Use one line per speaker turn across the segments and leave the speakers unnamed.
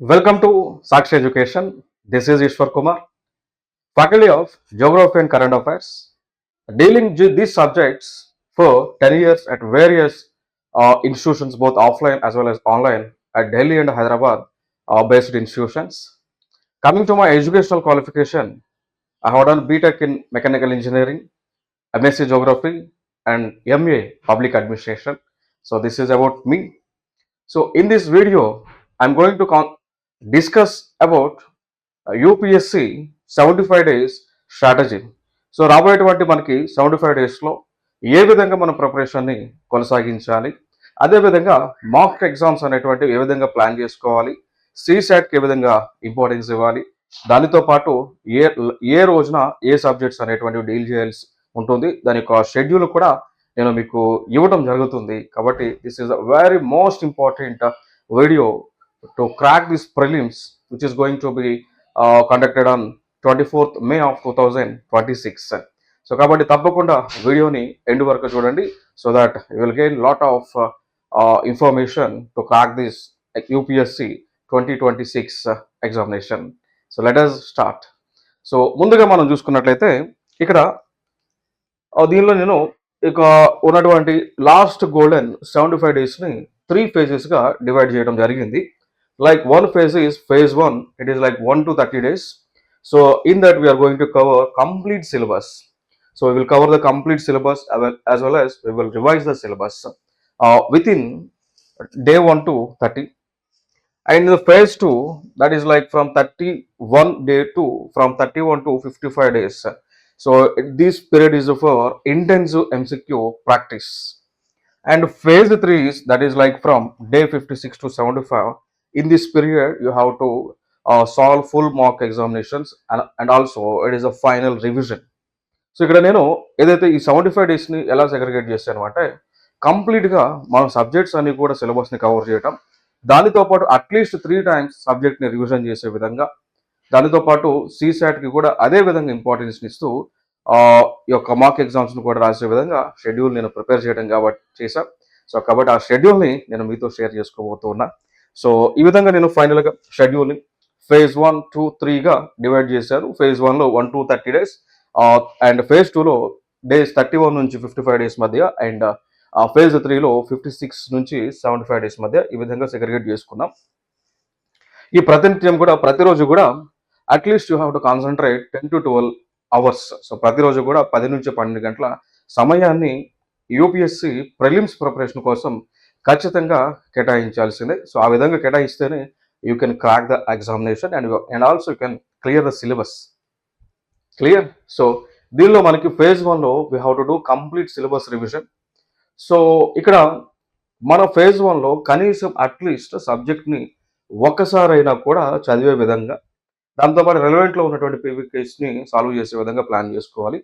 Welcome to Sakshi Education. This is Ishwar Kumar, Faculty of Geography and Current Affairs, dealing with these subjects for 10 years at various institutions, both offline as well as online, at Delhi and Hyderabad based institutions. Coming to my educational qualification, I have done BTech in Mechanical Engineering, MSc Geography, and MA Public Administration. So, this is about me. So, in this video, I'm going to discuss about UPSC 75 days strategy. So రాబోయేటువంటి మనకి 75 డేస్లో ఏ విధంగా మన ప్రిపరేషన్ని కొనసాగించాలి, అదేవిధంగా mock exams అనేటువంటి ఏ విధంగా plan చేసుకోవాలి, సిశాట్కి ఏ విధంగా ఇంపార్టెన్స్ ఇవ్వాలి, దానితో పాటు ఏ ఏ రోజున ఏ సబ్జెక్ట్స్ అనేటువంటివి డీల్ చేయాల్సి ఉంటుంది, దాని యొక్క షెడ్యూల్ కూడా నేను మీకు ఇవ్వడం జరుగుతుంది. కాబట్టి this is a very most important video to crack this prelims which is going to be conducted on 24th May of 2026. So కాబట్టి తప్పకుండా వీడియోని ఎండ్ వరకు చూడండి, so that you will gain lot of information to crack this UPSC 2026 examination. So let us start. So ముందుగా మనం చూసుకున్నట్లయితే ఇక్కడ దీనిలో నేను ఇక ఉన్నటువంటి లాస్ట్ గోల్డెన్ 75 డేస్ని 3 phases-గా డివైడ్ చేయడం జరిగింది. Like one phase is phase 1, it is like 1 to 30 days. So in that we are going to cover complete syllabus. So we will cover the complete syllabus as well as we will revise the syllabus within day 1 to 30. And in the phase 2, that is like from 31 day to from 31 to 55 days. So this period is for intensive MCQ practice. And phase 3 is that is like from day 56 to 75. In this period you have to solve full mock examinations and also it is a final revision. So ఇక్కడ నేను ఏదైతే ఈ 75 డేస్ని ఎలా segregate చేశాను అంటే, కంప్లీట్గా మన subjects అన్ని కూడా సిలబస్ని కవర్ చేయటం, దానితో పాటు అట్లీస్ట్ 3 times సబ్జెక్ట్ని రివిజన్ చేసే విధంగా, దానితో పాటు సిశాట్కి కూడా అదే విధంగా ఇంపార్టెన్స్ని ఇస్తూ ఈ యొక్క మాక్ ఎగ్జామ్స్ని కూడా రాసే విధంగా షెడ్యూల్ నేను ప్రిపేర్ చేయడం కాబట్టి చేశాను. సో కాబట్టి ఆ షెడ్యూల్ని నేను మీతో షేర్ చేసుకోబోతున్నా. సో ఈ విధంగా నేను ఫైనల్గా షెడ్యూల్ని phase 1, 2, 3గా డివైడ్ చేశాను. phase 1లో 1 to 30 days and phase 2లో డేస్ 31 నుంచి 55 డేస్ మధ్య, అండ్ phase 3లో 56 నుంచి 75 డేస్ మధ్య ఈ విధంగా సెగ్రిగేట్ చేసుకున్నాం. ఈ ప్రతినిత్యం కూడా ప్రతిరోజు కూడా at least you have to concentrate 10 to 12 hours. So ప్రతిరోజు కూడా 10 నుంచి 12 గంటల సమయాన్ని యూపీఎస్సి ప్రిలిమ్స్ ప్రిపరేషన్ కోసం ఖచ్చితంగా కేటాయించాల్సిందే. సో ఆ విధంగా కేటాయిస్తేనే you can crack the examination and also you can clear the syllabus. Clear. So దీనిలో మనకి phase 1లో we have to do complete syllabus revision. So ఇక్కడ మన phase 1లో కనీసం అట్లీస్ట్ సబ్జెక్ట్ని ఒక్కసారైనా కూడా చదివే విధంగా, దాంతోపాటు రెలవెంట్లో ఉన్నటువంటి పీవీకేస్ని సాల్వ్ చేసే విధంగా ప్లాన్ చేసుకోవాలి.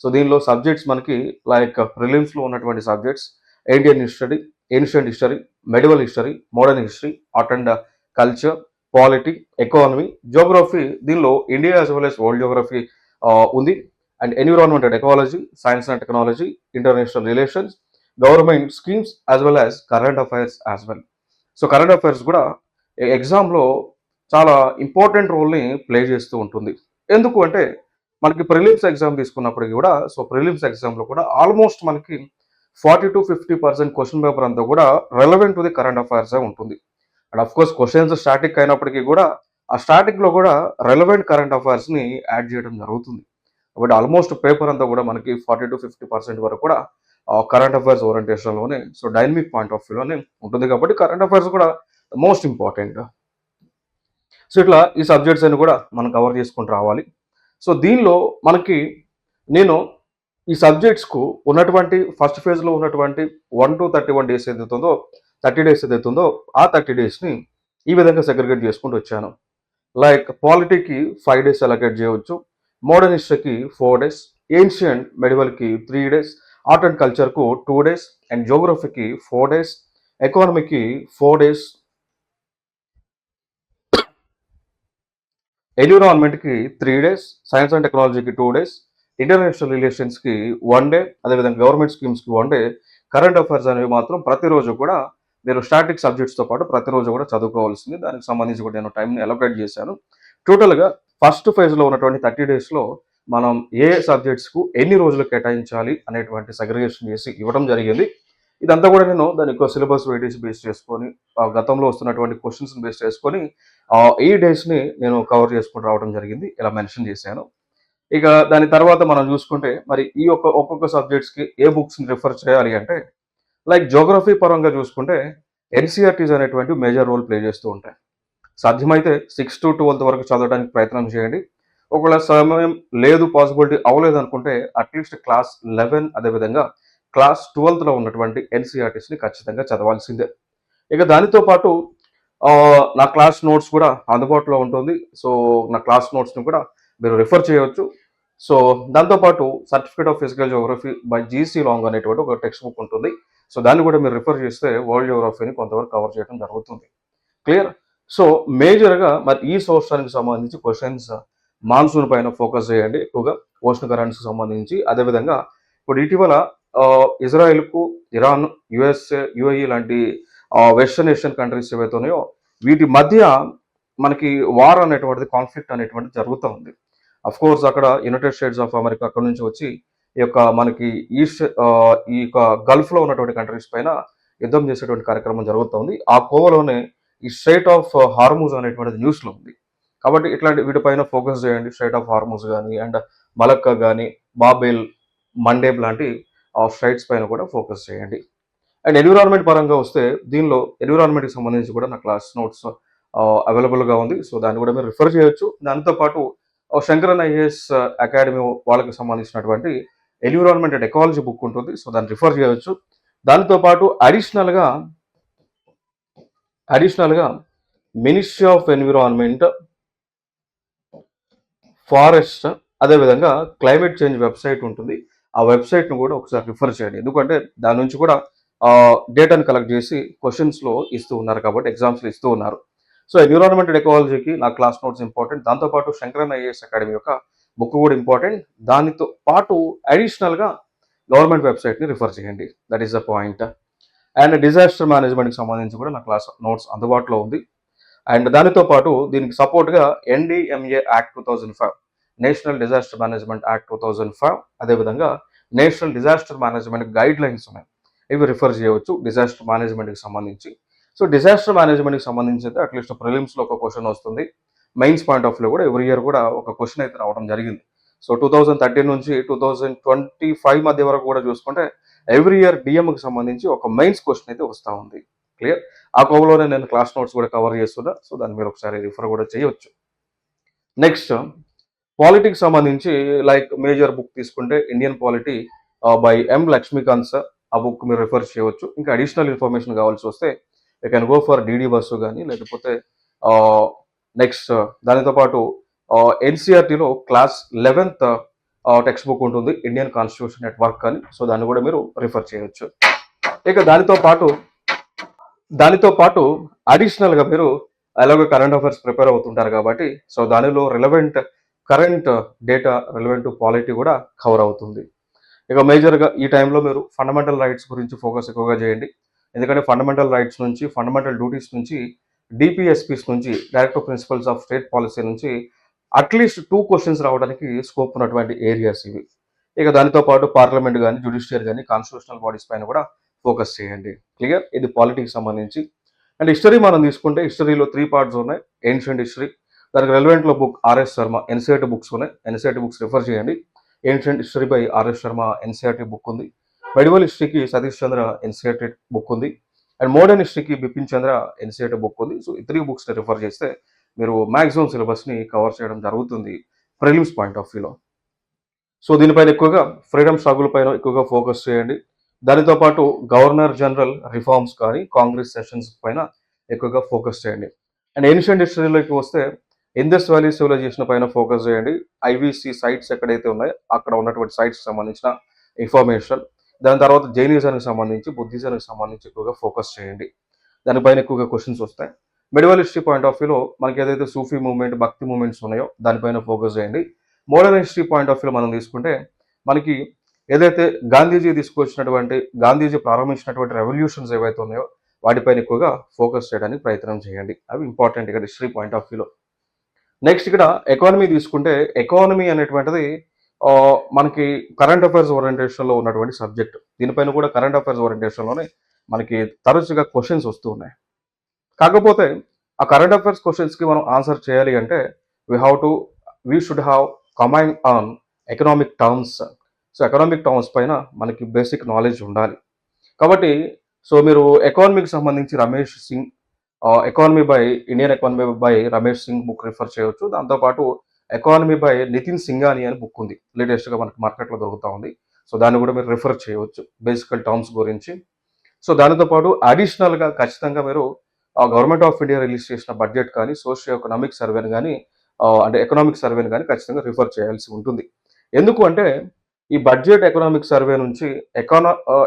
సో దీనిలో సబ్జెక్ట్స్ మనకి లైక్ ప్రిలిమ్స్లో ఉన్నటువంటి subjects Indian history, ancient history, medieval history, modern history, art and culture, polity, economy, geography, దీనిలో India as well as world geography ఉంది, and environment and ecology, science and technology, international relations, government schemes as well as current affairs as well. So current affairs కూడా ఎగ్జామ్లో చాలా important రోల్ని play చేస్తూ ఉంటుంది. ఎందుకు అంటే మనకి ప్రిలిమ్స్ ఎగ్జామ్ తీసుకున్నప్పటికీ కూడా, సో ప్రిలిమ్స్ ఎగ్జామ్లో కూడా ఆల్మోస్ట్ మనకి 40 to 50% క్వశ్చన్ పేపర్ అంతా కూడా రెలవెంట్ టు ది కరెంట్ అఫైర్సే ఉంటుంది. And of course questions static అయినప్పటికీ కూడా ఆ స్టాటిక్లో కూడా రెలవెంట్ కరెంట్ అఫైర్స్ని యాడ్ చేయడం జరుగుతుంది. కాబట్టి ఆల్మోస్ట్ పేపర్ అంతా కూడా మనకి 40 to 50% వరకు కూడా కరెంట్ అఫైర్స్ ఓరియంటేషన్లోనే, సో డైనమిక్ పాయింట్ ఆఫ్ వ్యూలోనే ఉంటుంది. కాబట్టి కరెంట్ అఫైర్స్ కూడా మోస్ట్ ఇంపార్టెంట్. సో ఇట్లా ఈ సబ్జెక్ట్స్ అన్ని కూడా మనం కవర్ చేసుకుంటూ రావాలి. సో దీనిలో మనకి నేను ఈ సబ్జెక్ట్స్కు ఉన్నటువంటి ఫస్ట్ ఫేజ్లో ఉన్నటువంటి 1 to 31 డేస్ ఏదైతుందో 30 డేస్ ఏదైతుందో ఆ 30 డేస్ని ఈ విధంగా సెగ్రిగేట్ చేసుకుంటూ వచ్చాను. లైక్ పాలిటీకి 5 days అలొకేట్ చేయవచ్చు, మోడర్న్ హిస్టరీకి 4 days, ఏన్షియంట్ మెడివల్కి 3 days, ఆర్ట్ అండ్ కల్చర్కు 2 days, అండ్ జోగ్రఫీకి 4 days, ఎకానమీకి 4 days, ఎన్విరాన్మెంట్కి 3 days, సైన్స్ అండ్ టెక్నాలజీకి 2 days, ఇంటర్నేషనల్ రిలేషన్స్కి 1 day, అదేవిధంగా గవర్నమెంట్ స్కీమ్స్కి 1 day, కరెంట్ అఫైర్స్ అనేవి మాత్రం ప్రతిరోజు కూడా మీరు స్టాటిక్ సబ్జెక్ట్స్తో పాటు ప్రతిరోజు కూడా చదువుకోవాల్సింది. దానికి సంబంధించి కూడా నేను టైంని అలొకేట్ చేశాను. టోటల్‌గా ఫస్ట్ ఫేజ్‌లో ఉన్నటువంటి 30 డేస్‌లో మనం ఏ సబ్జెక్ట్స్‌కు ఎన్ని రోజులు కేటాయించాలి అనేటువంటి సెగ్రిగేషన్ చేసి ఇవ్వడం జరిగింది. ఇదంతా కూడా నేను దాని యొక్క సిలబస్ వెయిటేజ్ బేస్ చేసుకొని, గతంలో వస్తున్నటువంటి క్వెషన్స్‌ని బేస్ చేసుకొని ఈ డేస్‌ని నేను కవర్ చేసుకుంటూ రావడం జరిగింది. ఇలా మెన్షన్ చేశాను. ఇక దాని తర్వాత మనం చూసుకుంటే మరి ఈ ఒక్కొక్క సబ్జెక్ట్స్‌కి ఏ బుక్స్‌ని రిఫర్ చేయాలి అంటే, లైక్ జియోగ్రఫీ పరంగా చూసుకుంటే ఎన్‌సీఈఆర్‌టీస్ అనేటువంటివి మేజర్ రోల్ ప్లే చేస్తూ ఉంటాయి. సాధ్యమైతే 6-12 వరకు చదవడానికి ప్రయత్నం చేయండి. ఒకవేళ సమయం లేదు, పాసిబిలిటీ అవ్వలేదు అనుకుంటే అట్‌లీస్ట్ క్లాస్ 11 అదేవిధంగా క్లాస్ 12లో ఉన్నటువంటి ఎన్‌సీఈఆర్‌టీస్‌ని ఖచ్చితంగా చదవాల్సిందే. ఇక దానితో పాటు నా క్లాస్ నోట్స్ కూడా అందుబాటులో ఉంటుంది. సో, నా క్లాస్ నోట్స్‌ని కూడా మీరు రిఫర్ చేయవచ్చు. సో, దాంతో పాటు certificate of physical Geography by GC long అనేటువంటి ఒక టెక్స్ట్ బుక్ ఉంటుంది. సో, దాన్ని కూడా మీరు రిఫర్ చేస్తే వరల్డ్ జియోగ్రఫీని కొంతవరకు కవర్ చేయడం జరుగుతుంది. క్లియర్? సో, మేజర్‌గా మరి ఈ సంవత్సరానికి సంబంధించి క్వెషన్స్ మాన్సూన్ పైన ఫోకస్ చేయండి ఎక్కువగా. ఓషన్ కరెంట్స్‌కి సంబంధించి. అదేవిధంగా ఇప్పుడు ఇటీవల ఇజ్రాయెల్‌కు, ఇరాన్, యూఎస్ఏ, యూఏఈ లాంటి వెస్టర్న్ ఏషియన్ కంట్రీస్ ఏవైతే ఉన్నాయో వీటి మధ్య మనకి వార్ అనేటువంటిది, కాన్ఫ్లిక్ట్ అనేటువంటిది జరుగుతూ ఉంది. అఫ్‌కోర్స్ అక్కడ యునైటెడ్ స్టేట్స్ ఆఫ్ అమెరికా అక్కడి నుంచి వచ్చి ఈ యొక్క మనకి ఈ యొక్క గల్ఫ్‌లో ఉన్నటువంటి కంట్రీస్ పైన యుద్ధం చేసేటువంటి కార్యక్రమం జరుగుతోంది. ఆ కోవలోనే ఈ స్ట్రెయిట్ ఆఫ్ హార్మూజ్ అనేటువంటిది న్యూస్‌లో ఉంది. కాబట్టి ఇట్లాంటి వీటిపైన ఫోకస్ చేయండి. స్ట్రెయిట్ ఆఫ్ హార్మూజ్ గాని, అండ్ మలక్కా గాని, బాబెల్, మండేబ్ లాంటి స్ట్రెయిట్స్ పైన కూడా ఫోకస్ చేయండి. అండ్ ఎన్విరాన్మెంట్ పరంగా వస్తే దీనిలో ఎన్విరాన్మెంట్‌కి సంబంధించి కూడా నా క్లాస్ నోట్స్ అవైలబుల్‌గా ఉంది. సో, దాన్ని కూడా మీరు రిఫర్ చేయొచ్చు. దానితో పాటు శంకరన్ ఐఏఎస్ అకాడమీ వాళ్ళకి సంబంధించినటువంటి ఎన్విరాన్మెంట్ అండ్ ఎకాలజీ బుక్ ఉంటుంది. సో, దాన్ని రిఫర్ చేయొచ్చు. దానితో పాటు అడిషనల్‌గా మినిస్ట్రీ ఆఫ్ ఎన్విరాన్మెంట్, ఫారెస్ట్ అదేవిధంగా క్లైమేట్ చేంజ్ వెబ్‌సైట్ ఉంటుంది. ఆ వెబ్‌సైట్‌ని కూడా ఒకసారి రిఫర్ చేయండి. ఎందుకంటే దాని నుంచి కూడా డేటాను కలెక్ట్ చేసి క్వెషన్స్‌లో ఇస్తూ ఉన్నారు కాబట్టి ఎగ్జామ్స్‌లో ఇస్తూ ఉన్నారు. సో, ఎన్విరాన్మెంట్ అండ్ ఎకాలజీకి నా క్లాస్ నోట్స్ ఇంపార్టెంట్. దాంతో పాటు శంకరన్ ఐఏఎస్ అకాడమీ యొక్క బుక్ కూడా ఇంపార్టెంట్. దానితో పాటు అడిషనల్‌గా గవర్నమెంట్ వెబ్‌సైట్‌ని రిఫర్ చేయండి. That is the point. And disaster మేనేజ్మెంట్‌కి సంబంధించి కూడా నా క్లాస్ నోట్స్ అందుబాటులో ఉంది. అండ్ దానితో పాటు దీనికి సపోర్ట్‌గా NDMA act 2005, national disaster management act 2005, అదేవిధంగా నేషనల్ డిజాస్టర్ మేనేజ్మెంట్ గైడ్‌లైన్స్ ఉన్నాయి. ఇవి రిఫర్ చేయవచ్చు డిజాస్టర్ మేనేజ్మెంట్‌కి సంబంధించి. సో, డిజాస్టర్ మేనేజ్మెంట్‌కి సంబంధించి అయితే అట్‌లీస్ట్ ప్రిలిమ్స్‌లో ఒక క్వెషన్ వస్తుంది. మెయిన్స్ పాయింట్ ఆఫ్ వ్యూలో కూడా ఎవ్రీ ఇయర్ కూడా ఒక క్వెషన్ అయితే రావడం జరిగింది. సో, 2013 నుంచి 2025 మధ్య వరకు కూడా చూసుకుంటే ఎవ్రీ ఇయర్ డీఎంకి సంబంధించి ఒక మెయిన్స్ క్వెషన్ అయితే వస్తా ఉంది. క్లియర్? ఆ కోవలోనే నేను క్లాస్ నోట్స్ కూడా కవర్ చేస్తున్నా. సో, దాన్ని మీరు ఒకసారి రిఫర్ కూడా చేయొచ్చు. నెక్స్ట్ పాలిటీకి సంబంధించి లైక్ మేజర్ బుక్ తీసుకుంటే Indian polity by M Laxmikanth sir. ఆ బుక్ మీరు రిఫర్ చేయవచ్చు. ఇంకా అడిషనల్ ఇన్ఫర్మేషన్ కావాల్సి వస్తే you can go for DD Basu కానీ, లేకపోతే నెక్స్ట్ దానితో పాటు ఎన్సీఆర్టీలో క్లాస్ 11th టెక్స్ట్ బుక్ ఉంటుంది, ఇండియన్ కాన్స్టిట్యూషన్ ఎట్ వర్క్ అని. సో, దాన్ని కూడా మీరు రిఫర్ చేయొచ్చు. ఇక దానితో పాటు అడిషనల్‌గా మీరు ఎలాగో కరెంట్ అఫైర్స్ ప్రిపేర్ అవుతుంటారు కాబట్టి, సో, దానిలో current data relevant to polity కూడా కవర్ అవుతుంది. ఇక మేజర్‌గా ఈ టైంలో మీరు ఫండమెంటల్ రైట్స్ గురించి ఫోకస్ ఎక్కువగా చేయండి. ఎందుకంటే ఫండమెంటల్ రైట్స్ నుంచి, ఫండమెంటల్ డ్యూటీస్ నుంచి, డీపీఎస్పీస్ నుంచి, directive principles of state policy నుంచి అట్‌లీస్ట్ 2 క్వెషన్స్ రావడానికి స్కోప్ ఉన్నటువంటి ఏరియాస్ ఇవి. ఇక దానితో పాటు పార్లమెంట్ గాని, జ్యుడిషియరీ గాని, కాన్స్టిట్యూషనల్ బాడీస్ పైన కూడా ఫోకస్ చేయండి. క్లియర్? ఇది పాలిటిక్స్ సంబంధించి. అండ్ హిస్టరీ మనం తీసుకుంటే హిస్టరీలో 3 పార్ట్స్ ఉన్నాయి. ఏన్షియంట్ హిస్టరీ, దానికి రెలవెంట్‌లో book RS Sharma NCERT books ఉన్నాయి. ఎన్‌సీఈఆర్టీ బుక్స్ రిఫర్ చేయండి. Ancient history by RS Sharma NCERT book ఉంది. మెడివల్ హిస్టరీకి సతీష్ చంద్ర ఎన్‌సీఈఆర్టీ బుక్ ఉంది. అండ్ మోడర్న్ హిస్టరీకి బిపిన్ చంద్ర ఎన్‌సీఈఆర్టీ బుక్ ఉంది. సో, ఈ 3 బుక్స్‌ని రిఫర్ చేస్తే మీరు మాక్సిమం సిలబస్‌ని కవర్ చేయడం జరుగుతుంది ప్రిలిమ్స్ పాయింట్ ఆఫ్ వ్యూలో. సో, దీనిపైన ఎక్కువగా ఫ్రీడమ్ స్ట్రగుల్ పైన ఎక్కువగా ఫోకస్ చేయండి. దానితో పాటు గవర్నర్ జనరల్ రిఫార్మ్స్ కానీ, కాంగ్రెస్ సెషన్స్ పైన ఎక్కువగా ఫోకస్ చేయండి. అండ్ ఏన్షియంట్ హిస్టరీలోకి వస్తే ఇండస్ వ్యాలీ సివిలైజేషన్ పైన ఫోకస్ చేయండి. ఐవీసీ సైట్స్ ఎక్కడైతే ఉన్నాయో అక్కడ ఉన్నటువంటి సైట్స్‌కి సంబంధించిన ఇన్ఫర్మేషన్. దాని తర్వాత జైనిజానికి సంబంధించి, బుద్ధిజానికి సంబంధించి ఎక్కువగా ఫోకస్ చేయండి. దానిపైన ఎక్కువగా క్వెషన్స్ వస్తాయి. మెడివల్ హిస్టరీ పాయింట్ ఆఫ్ వ్యూలో మనకి ఏదైతే సూఫీ మూవ్‌మెంట్, భక్తి మూవ్‌మెంట్స్ ఉన్నాయో దానిపైన ఫోకస్ చేయండి. మోడర్న్ హిస్టరీ పాయింట్ ఆఫ్ వ్యూలో మనం తీసుకుంటే మనకి ఏదైతే గాంధీజీ ప్రారంభించినటువంటి రెవల్యూషన్స్ ఏవైతే ఉన్నాయో వాటిపైన ఎక్కువగా ఫోకస్ చేయడానికి ప్రయత్నం చేయండి. అవి ఇంపార్టెంట్ ఇక్కడ హిస్టరీ పాయింట్ ఆఫ్ వ్యూలో. నెక్స్ట్ ఇక్కడ ఎకానమీ తీసుకుంటే, ఎకానమీ అనేటువంటిది మనకి కరెంట్ అఫైర్స్ ఓరియంటేషన్‌లో ఉన్నటువంటి సబ్జెక్ట్. దీనిపైన కూడా కరెంట్ అఫైర్స్ ఓరియంటేషన్‌లోనే మనకి తరచుగా క్వెషన్స్ వస్తూ ఉన్నాయి. కాకపోతే ఆ కరెంట్ అఫైర్స్ క్వెషన్స్‌కి మనం ఆన్సర్ చేయాలి అంటే we have to we should have command on economic terms. So, economic terms పైన మనకి బేసిక్ నాలెడ్జ్ ఉండాలి. కాబట్టి మీరు ఎకానమీకి సంబంధించి Ramesh Singh economy by Indian economy by Ramesh Singh book refer చేయొచ్చు. దాంతో పాటు ఎకానమీ బై నితిన్ సింఘానియా అని బుక్ ఉంది. లేటెస్ట్‌గా మనకి మార్కెట్‌లో దొరుకుతా ఉంది. సో, దాన్ని కూడా మీరు రిఫర్ చేయవచ్చు బేసికల్ టర్మ్స్ గురించి. సో, దానితో పాటు అడిషనల్‌గా ఖచ్చితంగా మీరు గవర్నమెంట్ ఆఫ్ ఇండియా రిలీజ్ చేసిన బడ్జెట్ కానీ, సోషియో ఎకనామిక్ సర్వేని గాని అంటే ఎకనామిక్ సర్వేని గాని ఖచ్చితంగా రిఫర్ చేయాల్సి ఉంటుంది. ఎందుకు అంటే ఈ బడ్జెట్ ఎకనామిక్ సర్వే నుంచి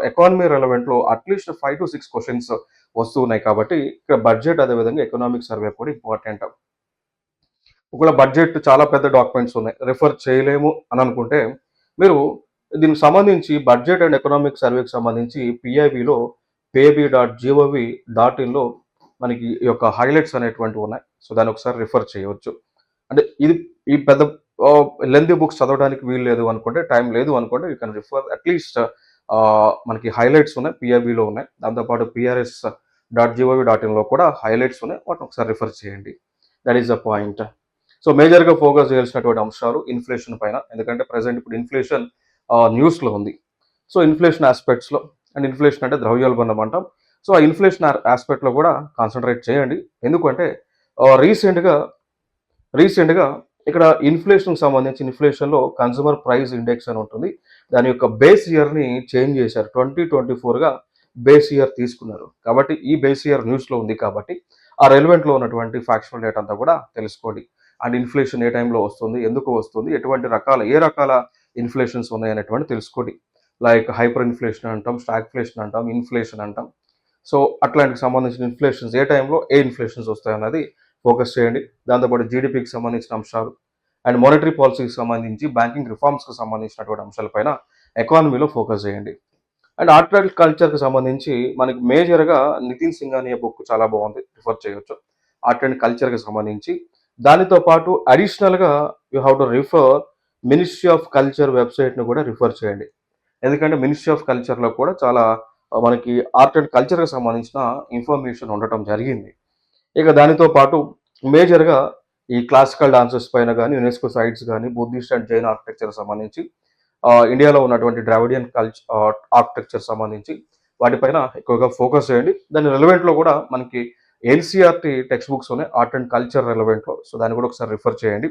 ఎకానమీ రెలవెంట్‌లో అట్‌లీస్ట్ 5-6 క్వెషన్స్ వస్తూ ఉన్నాయి కాబట్టి ఇక్కడ బడ్జెట్ అదేవిధంగా ఎకనామిక్ సర్వే కూడా ఇంపార్టెంట్. ఒకవేళ బడ్జెట్ చాలా పెద్ద డాక్యుమెంట్స్ ఉన్నాయి, రిఫర్ చేయలేము అని అనుకుంటే మీరు దీనికి సంబంధించి బడ్జెట్ అండ్ ఎకనామిక్ సర్వేకి సంబంధించి పిఐబిలో pib.gov.inలో మనకి ఈ యొక్క హైలైట్స్ అనేటువంటివి ఉన్నాయి. సో, దాన్ని ఒకసారి రిఫర్ చేయవచ్చు. అంటే ఇది ఈ పెద్ద లెంతీ బుక్స్ చదవడానికి వీలు లేదు అనుకుంటే, టైం లేదు అనుకుంటే యూ కెన్ రిఫర్ అట్‌లీస్ట్ మనకి హైలైట్స్ ఉన్నాయి. పిఐబిలో ఉన్నాయి. దాంతోపాటు prs.gov.inలో కూడా హైలైట్స్ ఉన్నాయి. వాటిని ఒకసారి రిఫర్ చేయండి. That is the point. So, మేజర్‌గా ఫోకస్ చేయాల్సినటువంటి అంశాలు ఇన్‌ఫ్లేషన్ పైన. ఎందుకంటే ప్రెజెంట్ ఇప్పుడు ఇన్‌ఫ్లేషన్ న్యూస్‌లో ఉంది. సో, ఇన్‌ఫ్లేషన్ యాస్పెక్ట్స్‌లో అండ్ ఇన్‌ఫ్లేషన్ అంటే ద్రవ్యోల్బణం అంటాం. సో, ఆ ఇన్‌ఫ్లేషన్ యాస్పెక్ట్‌లో కూడా కాన్సంట్రేట్ చేయండి. ఎందుకంటే రీసెంట్‌గా రీసెంట్‌గా ఇక్కడ ఇన్‌ఫ్లేషన్‌కి సంబంధించి ఇన్‌ఫ్లేషన్‌లో కన్స్యూమర్ ప్రైస్ ఇండెక్స్ అని ఉంటుంది. దాని యొక్క బేస్ ఇయర్‌ని చేంజ్ చేశారు. 2024గా బేస్ ఇయర్ తీసుకున్నారు. కాబట్టి ఈ బేస్ ఇయర్ న్యూస్‌లో ఉంది కాబట్టి ఆ రెలెవెంట్‌లో ఉన్నటువంటి ఫ్యాక్చువల్ డేటా అంతా కూడా తెలుసుకోండి. అండ్ ఇన్‌ఫ్లేషన్ ఏ టైంలో వస్తుంది? ఎందుకు వస్తుంది? ఎటువంటి ఏ రకాల ఇన్‌ఫ్లేషన్స్ ఉన్నాయనేటువంటిది తెలుసుకోండి. లైక్ హైపర్ ఇన్‌ఫ్లేషన్ అంటాం, స్టాగ్ఫ్లేషన్ అంటాం, ఇన్‌ఫ్లేషన్ అంటాం. సో, అట్లాంటికి సంబంధించిన ఇన్‌ఫ్లేషన్స్ ఏ టైంలో ఏ ఇన్‌ఫ్లేషన్స్ వస్తాయన్నది ఫోకస్ చేయండి. దాంతోపాటు జీడీపీకి సంబంధించిన అంశాలు అండ్ మానిటరీ పాలసీకి సంబంధించి బ్యాంకింగ్ రిఫార్మ్స్‌కి సంబంధించినటువంటి అంశాలపైన ఎకానమీలో ఫోకస్ చేయండి. అండ్ ఆర్ట్ అండ్ కల్చర్‌కి సంబంధించి మనకి మేజర్‌గా నితిన్ సింఘానియా బుక్ చాలా బాగుంది. రిఫర్ చేయొచ్చు. ఆర్ట్ అండ్ కల్చర్‌కి సంబంధించి. దానితో పాటు అడిషనల్‌గా you have to refer ministry of culture వెబ్‌సైట్‌ని కూడా రిఫర్ చేయండి. ఎందుకంటే మినిస్ట్రీ ఆఫ్ కల్చర్‌లో కూడా చాలా మనకి ఆర్ట్ అండ్ కల్చర్‌కి సంబంధించిన ఇన్ఫర్మేషన్ ఉండటం జరిగింది. ఇక దానితో పాటు మేజర్‌గా ఈ క్లాసికల్ డాన్సెస్ పైన గాని, యునెస్కో సైట్స్ గాని, బుద్ధిస్ట్ అండ్ జైన్ ఆర్కిటెక్చర్‌కి సంబంధించి ఇండియాలో ఉన్నటువంటి ద్రావిడియన్ ఆర్కిటెక్చర్ సంబంధించి వాటిపైన ఎక్కువగా ఫోకస్ చేయండి. దాని రెలెవెంట్‌లో కూడా మనకి ఎన్‌సీఈఆర్‌టీ టెక్స్ట్ బుక్స్ ఉన్నాయి ఆర్ట్ అండ్ కల్చర్ రెలెవెంట్‌లో. సో, దాన్ని కూడా ఒకసారి రిఫర్ చేయండి.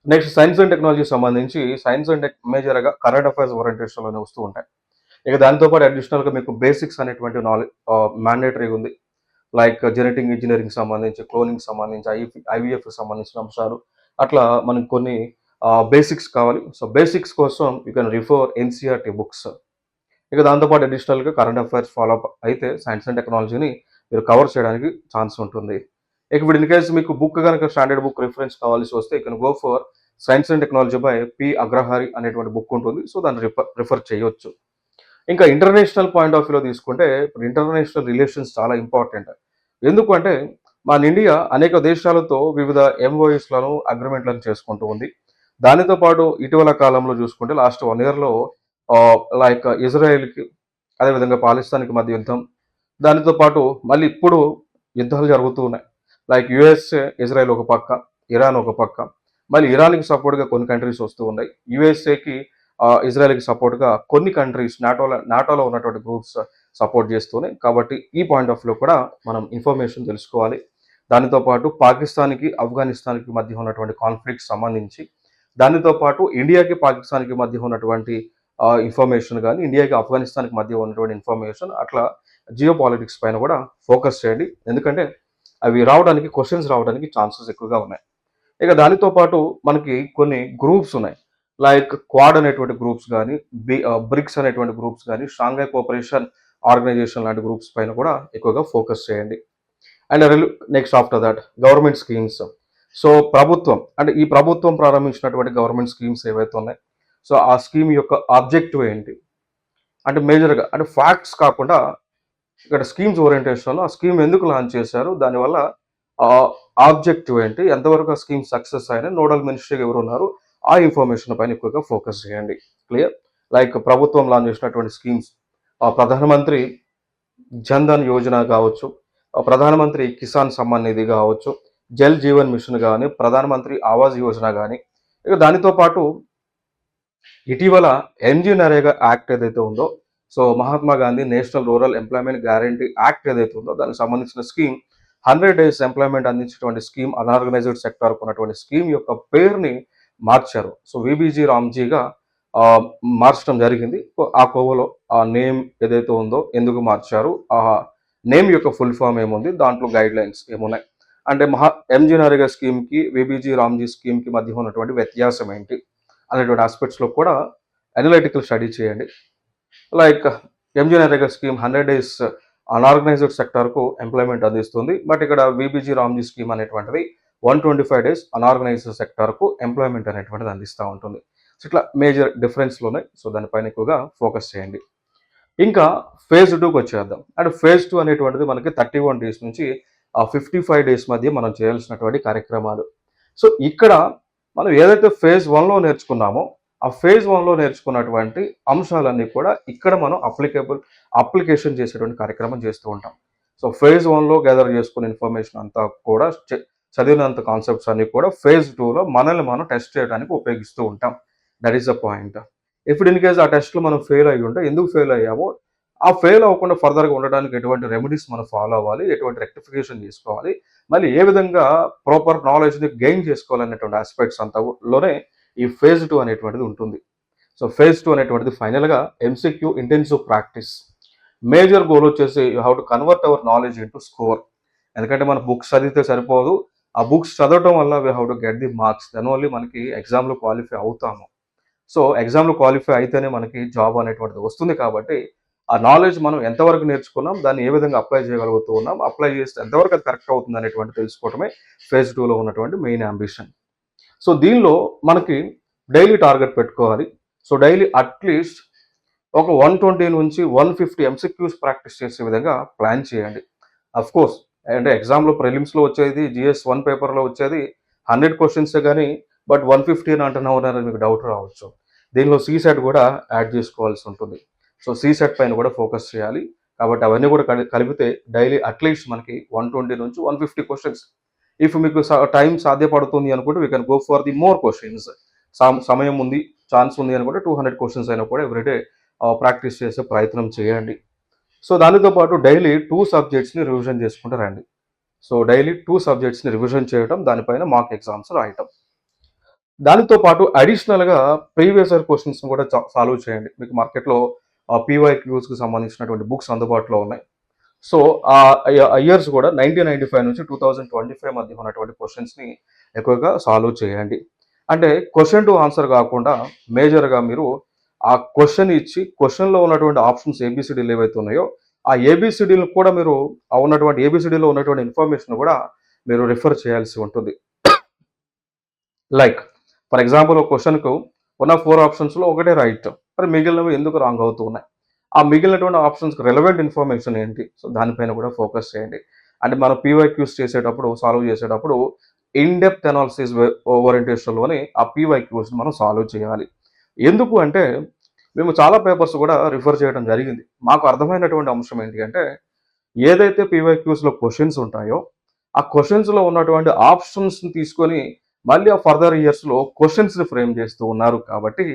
నెక్స్ట్ సైన్స్ అండ్ టెక్నాలజీకి సంబంధించి సైన్స్ అండ్ మేజర్‌గా కరెంట్ అఫైర్స్ ఓరియంటేషన్‌లోనే వస్తూ ఉంటాయి. ఇక దానితో పాటు అడిషనల్‌గా మీకు బేసిక్స్ అనేటువంటి మ్యాండేటరీగా ఉంది. లైక్ జెనెటిక్ ఇంజినీరింగ్‌కి సంబంధించి, క్లోనింగ్‌కి సంబంధించి, ఐవీఎఫ్‌కి సంబంధించిన అంశాలు. అట్లా మనకు కొన్ని బేసిక్స్ కావాలి. సో, బేసిక్స్ కోసం you can refer NCERT books. ఇక దాంతో పాటు అడిషనల్‌గా కరెంట్ అఫైర్స్ ఫాలో అప్ అయితే సైన్స్ అండ్ టెక్నాలజీని మీరు కవర్ చేయడానికి ఛాన్స్ ఉంటుంది. ఇక ఇప్పుడు ఇన్ కేస్ మీకు బుక్ గనుక స్టాండర్డ్ బుక్ రిఫరెన్స్ కావాల్సి వస్తే you can go for science and technology by P. Agrahari అనేటువంటి బుక్ ఉంటుంది. సో, దాన్ని రిఫర్ చేయొచ్చు. ఇంకా ఇంటర్నేషనల్ పాయింట్ ఆఫ్ వ్యూలో తీసుకుంటే ఇప్పుడు ఇంటర్నేషనల్ రిలేషన్స్ చాలా ఇంపార్టెంట్. ఎందుకు అంటే మన ఇండియా అనేక దేశాలతో వివిధ ఎంఓయూస్‌లను, అగ్రీమెంట్‌లను చేసుకుంటూ ఉంది. దానితో పాటు ఇటీవల కాలంలో చూసుకుంటే లాస్ట్ 1 ఇయర్‌లో లైక్ ఇజ్రాయెల్‌కి అదేవిధంగా పాకిస్తాన్‌కి మధ్య యుద్ధం. దానితో పాటు మళ్ళీ ఇప్పుడు యుద్ధాలు జరుగుతూ ఉన్నాయి. లైక్ యూఎస్ఏ, ఇజ్రాయెల్ ఒక పక్క, ఇరాన్ ఒక పక్క. మళ్ళీ ఇరాన్‌కి సపోర్ట్‌గా కొన్ని కంట్రీస్ వస్తూ ఉన్నాయి. యూఎస్ఏకి ఇజ్రాయెల్‌కి సపోర్ట్‌గా కొన్ని కంట్రీస్ నాటోలో ఉన్నటువంటి గ్రూప్స్ సపోర్ట్ చేస్తున్నాయి. కాబట్టి ఈ పాయింట్ ఆఫ్ వ్యూలో కూడా మనం ఇన్ఫర్మేషన్ తెలుసుకోవాలి. దానితో పాటు పాకిస్తాన్‌కి, ఆఫ్ఘనిస్తాన్‌కి మధ్య ఉన్నటువంటి కాన్ఫ్లిక్ట్స్ సంబంధించి, దానితో పాటు ఇండియాకి, పాకిస్తాన్‌కి మధ్య ఉన్నటువంటి ఇన్ఫర్మేషన్ గాని, ఇండియాకి, ఆఫ్ఘనిస్తాన్‌కి మధ్య ఉన్నటువంటి ఇన్ఫర్మేషన్ అట్లా జియో పాలిటిక్స్ పైన కూడా ఫోకస్ చేయండి. ఎందుకంటే అవి క్వెషన్స్ రావడానికి ఛాన్సెస్ ఎక్కువగా ఉన్నాయి. ఇక దానితో పాటు మనకి కొన్ని గ్రూప్స్ ఉన్నాయి. లైక్ క్వాడ్ అనేటువంటి గ్రూప్స్ గాని, బ్రిక్స్ అనేటువంటి గ్రూప్స్ గాని, షాంఘై కోఆపరేషన్ ఆర్గనైజేషన్ లాంటి గ్రూప్స్ పైన కూడా ఎక్కువగా ఫోకస్ చేయండి. And next after that government schemes. So, ఈ ప్రభుత్వం ప్రారంభించినటువంటి గవర్నమెంట్ స్కీమ్స్ ఏవైతే ఉన్నాయో, సో, ఆ స్కీమ్ యొక్క ఆబ్జెక్టివ్ ఏంటి? అంటే మేజర్‌గా అంటే ఫ్యాక్ట్స్ కాకుండా ఇక్కడ స్కీమ్స్ ఓరియంటేషన్‌లో ఆ స్కీమ్ ఎందుకు లాంచ్ చేశారు? దానివల్ల ఆబ్జెక్టివ్ ఏంటి? ఎంతవరకు ఆ స్కీమ్ సక్సెస్ అయినాయి? నోడల్ మినిస్ట్రీ‌గా ఎవరున్నారు? ఆ ఇన్ఫర్మేషన్ పైన ఎక్కువగా ఫోకస్ చేయండి. క్లియర్? లైక్ ప్రభుత్వం లాంచ్ చేసినటువంటి స్కీమ్స్ ప్రధానమంత్రి జన్ ధన్ యోజన కావచ్చు, ప్రధానమంత్రి కిసాన్ సమ్మాన్ నిధి కావచ్చు, జల్ జీవన్ మిషన్ గాని, ప్రధానమంత్రి ఆవాస్ యోజన గాని, ఇక దానితో పాటు ఇటీవల ఎంజీ నరేగా యాక్ట్ ఏదైతే ఉందో, so Mahatma Gandhi national rural employment guarantee act ఏదైతే ఉందో దానికి సంబంధించిన స్కీమ్ 100 డేస్ ఎంప్లాయ్మెంట్ అందించేటువంటి స్కీమ్ అన్ఆర్గనైజ్డ్ సెక్టార్‌కు ఉన్నటువంటి స్కీమ్ యొక్క పేరుని మార్చారు. సో వీబీజీ రామ్జీగా మార్చడం జరిగింది. ఆ కోవలో ఆ నేమ్ ఏదైతే ఉందో ఎందుకు మార్చారు? ఆ నేమ్ యొక్క ఫుల్ ఫామ్ ఏముంది? దాంట్లో గైడ్‌లైన్స్ ఏమున్నాయి? అంటే ఎంజీ నరేగా స్కీమ్‌కి, వీబీజీ రామ్జీ స్కీమ్‌కి మధ్య ఉన్నటువంటి వ్యత్యాసం ఏంటి? అనేటువంటి ఆస్పెక్ట్స్‌లో కూడా అనలైటికల్ స్టడీ చేయండి. Like MG NREGA scheme 100 days unorganised సెక్టార్‌కు ఎంప్లాయ్మెంట్ అందిస్తుంది. బట్ ఇక్కడ వీబీజీ రామ్జీ స్కీమ్ అనేటువంటిది 125 డేస్ అన్ఆర్గనైజ్డ్ సెక్టార్‌కు ఎంప్లాయ్మెంట్ అనేటువంటిది అందిస్తా ఉంటుంది. సో ఇట్లా మేజర్ డిఫరెన్స్‌లున్నాయి. సో దానిపైన ఎక్కువగా ఫోకస్ చేయండి. ఇంకా ఫేజ్ 2కి వచ్చేద్దాం. అంటే ఫేజ్ 2 అనేటువంటిది మనకి 31 డేస్ నుంచి 55 డేస్ మధ్య మనం చేయాల్సినటువంటి కార్యక్రమాలు. సో ఇక్కడ మనం ఏదైతే ఫేజ్ 1లో నేర్చుకున్నామో, ఆ ఫేజ్ 1లో నేర్చుకున్నటువంటి అంశాలన్నీ కూడా ఇక్కడ మనం అప్లికేషన్ చేసేటువంటి కార్యక్రమం చేస్తూ ఉంటాం. సో ఫేజ్ 1లో గ్యాదర్ చేసుకున్న ఇన్ఫర్మేషన్ అంతా కూడా చదివినంత కాన్సెప్ట్స్ అన్నీ కూడా ఫేజ్ 2లో మనల్ని మనం టెస్ట్ చేయడానికి ఉపయోగిస్తూ ఉంటాం. That is the point. ఇప్పుడు ఇన్ కేస్ ఆ టెస్ట్‌లో మనం ఫెయిల్ అయ్యి ఉంటే ఎందుకు ఫెయిల్ అయ్యామో, ఆ ఫెయిల్ అవ్వకుండా ఫర్దర్‌గా ఉండడానికి ఎటువంటి రెమెడీస్ మనం ఫాలో అవ్వాలి, ఎటువంటి రెక్టిఫికేషన్ చేసుకోవాలి, మళ్ళీ ఏ విధంగా ప్రాపర్ నాలెడ్జ్‌ని గెయిన్ చేసుకోవాలనేటువంటి ఆస్పెక్ట్స్ అంతాలోనే ఈ ఫేజ్ 2 అనేటువంటిది ఉంటుంది. సో ఫేజ్ 2 అనేటువంటిది ఫైనల్‌గా MCQ intensive practice. Major goal వచ్చేసి you have to convert our knowledge into score. ఎందుకంటే మన బుక్స్ చదివితే సరిపోదు. ఆ బుక్స్ చదవటం వల్ల we have to get the marks. Then only మనకి ఎగ్జామ్‌లో క్వాలిఫై అవుతాము. సో ఎగ్జామ్‌లో క్వాలిఫై అయితేనే మనకి జాబ్ అనేటువంటిది వస్తుంది కాబట్టి, ఆ నాలెడ్జ్ మనం ఎంతవరకు నేర్చుకున్నాం, దాన్ని ఏ విధంగా అప్లై చేయగలుగుతూ ఉన్నాం, అప్లై చేస్తే ఎంతవరకు అది కరెక్ట్ అవుతుంది అనేటువంటిది తెలుసుకోవటమే ఫేజ్ 2లో ఉన్నటువంటి మెయిన్ యాంబిషన్. సో దీనిలో మనకి డైలీ టార్గెట్ పెట్టుకోవాలి. సో డైలీ అట్‌లీస్ట్ ఒక 120 నుంచి 150 ఎంసీక్యూస్ ప్రాక్టీస్ చేసే విధంగా ప్లాన్ చేయండి. అఫ్‌కోర్స్ అంటే ఎగ్జామ్‌లో ప్రిలిమ్స్‌లో వచ్చేది జీఎస్ 1 పేపర్‌లో వచ్చేది 100 క్వెషన్సే గాని, బట్ 150 అని అంటున్నావు అని మీకు డౌట్ రావచ్చు. దీనిలో సీసెట్ కూడా యాడ్ చేసుకోవాల్సి ఉంటుంది. సో సీసెట్ పైన కూడా ఫోకస్ చేయాలి. కాబట్టి అవన్నీ కూడా కలిపితే డైలీ అట్‌లీస్ట్ మనకి 120 నుంచి 150 క్వెషన్స్. ఇఫ్ మీకు టైం సాధ్యపడుతుంది అనుకుంటే we can go for the more questions. సమయం ఉంది, ఛాన్స్ ఉంది అనుకుంటే 200 క్వెషన్స్ అయినా కూడా ఎవ్రీడే ప్రాక్టీస్ చేసే ప్రయత్నం చేయండి. సో దానితో పాటు డైలీ 2 సబ్జెక్ట్స్‌ని రివిజన్ చేసుకుంటూ రండి. సో డైలీ 2 సబ్జెక్ట్స్‌ని రివిజన్ చేయటం, దానిపైన మాక్ ఎగ్జామ్స్ రాయటం. దానితో పాటు అడిషనల్‌గా ప్రీవియస్ ఇయర్ క్వెషన్స్‌ని కూడా సాల్వ్ చేయండి. మీకు మార్కెట్‌లో పీవైక్యూస్‌కి సంబంధించినటువంటి బుక్స్ అందుబాటులో ఉన్నాయి. సో ఇయర్స్ కూడా 1995 నుంచి 2025 మధ్య ఉన్నటువంటి క్వెషన్స్‌ని ఎక్కువగా సాల్వ్ చేయండి. అంటే క్వెషన్ టు ఆన్సర్ కాకుండా మేజర్‌గా మీరు ఆ క్వెషన్ ఇచ్చి, క్వెషన్‌లో ఉన్నటువంటి ఆప్షన్స్ ఏబీసీడీలు ఏవైతే ఉన్నాయో, ఆ ఏబీసీడీలను కూడా మీరు ఉన్నటువంటి ఏబీసీడీలో ఉన్నటువంటి ఇన్ఫర్మేషన్ కూడా మీరు రిఫర్ చేయాల్సి ఉంటుంది. లైక్ ఫర్ ఎగ్జాంపుల్ ఒక క్వెషన్‌కు ఉన్న 4 ఆప్షన్స్‌లో ఒకటే రైట్. మరి మిగిలినవి ఎందుకు రాంగ్ అవుతూ ఉన్నాయి? ఆ మిగిలినటువంటి ఆప్షన్స్‌కి రెలెవెంట్ ఇన్ఫర్మేషన్ ఏంటి? సో దానిపైన కూడా ఫోకస్ చేయండి. అంటే మనం పీవైక్యూస్ చేసేటప్పుడు, సాల్వ్ చేసేటప్పుడు ఇన్ డెప్త్ అనాలిసిస్ ఓరియంటేషన్‌లోని ఆ పీవైక్యూస్‌ని మనం సాల్వ్ చేయాలి. ఎందుకు అంటే మేము చాలా పేపర్స్ కూడా రిఫర్ చేయడం జరిగింది. మాకు అర్థమైనటువంటి అంశం ఏంటి అంటే, ఏదైతే పీవైక్యూస్‌లో క్వెషన్స్ ఉంటాయో, ఆ క్వెషన్స్‌లో ఉన్నటువంటి ఆప్షన్స్‌ని తీసుకొని మళ్ళీ ఆ ఫర్దర్ ఇయర్స్‌లో క్వెషన్స్‌ని ఫ్రేమ్ చేస్తూ ఉన్నారు కాబట్టి,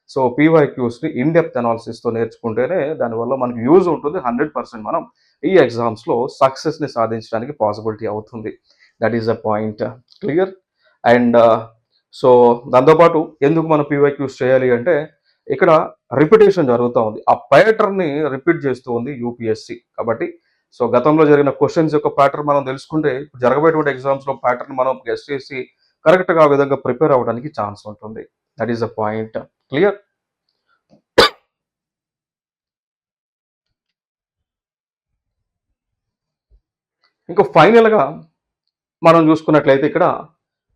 సో పీవైక్యూస్‌ని ఇన్ డెప్త్ అనాలిసిస్‌తో నేర్చుకుంటేనే దానివల్ల మనకు యూజ్ ఉంటుంది. 100% మనం ఈ ఎగ్జామ్స్‌లో సక్సెస్‌ని సాధించడానికి పాసిబిలిటీ అవుతుంది. That is the point. Clear? And so దాంతో పాటు ఎందుకు మనం పీవైక్యూస్ చేయాలి అంటే, ఇక్కడ రిపిటేషన్ జరుగుతా ఉంది. ఆ ప్యాటర్న్‌ని రిపీట్ చేస్తూ ఉంది యూపీఎస్‌సి. కాబట్టి సో గతంలో జరిగిన క్వెషన్స్ యొక్క ప్యాటర్న్ మనం తెలుసుకుంటే, జరగబోయేటువంటి ఎగ్జామ్స్‌లో ప్యాటర్న్ మనం గెస్ చేసి కరెక్ట్‌గా ఆ విధంగా ప్రిపేర్ అవ్వడానికి ఛాన్స్ ఉంటుంది. That is the point. Clear? ఇంకా ఫైనల్‌గా మనం చూసుకున్నట్లయితే ఇక్కడ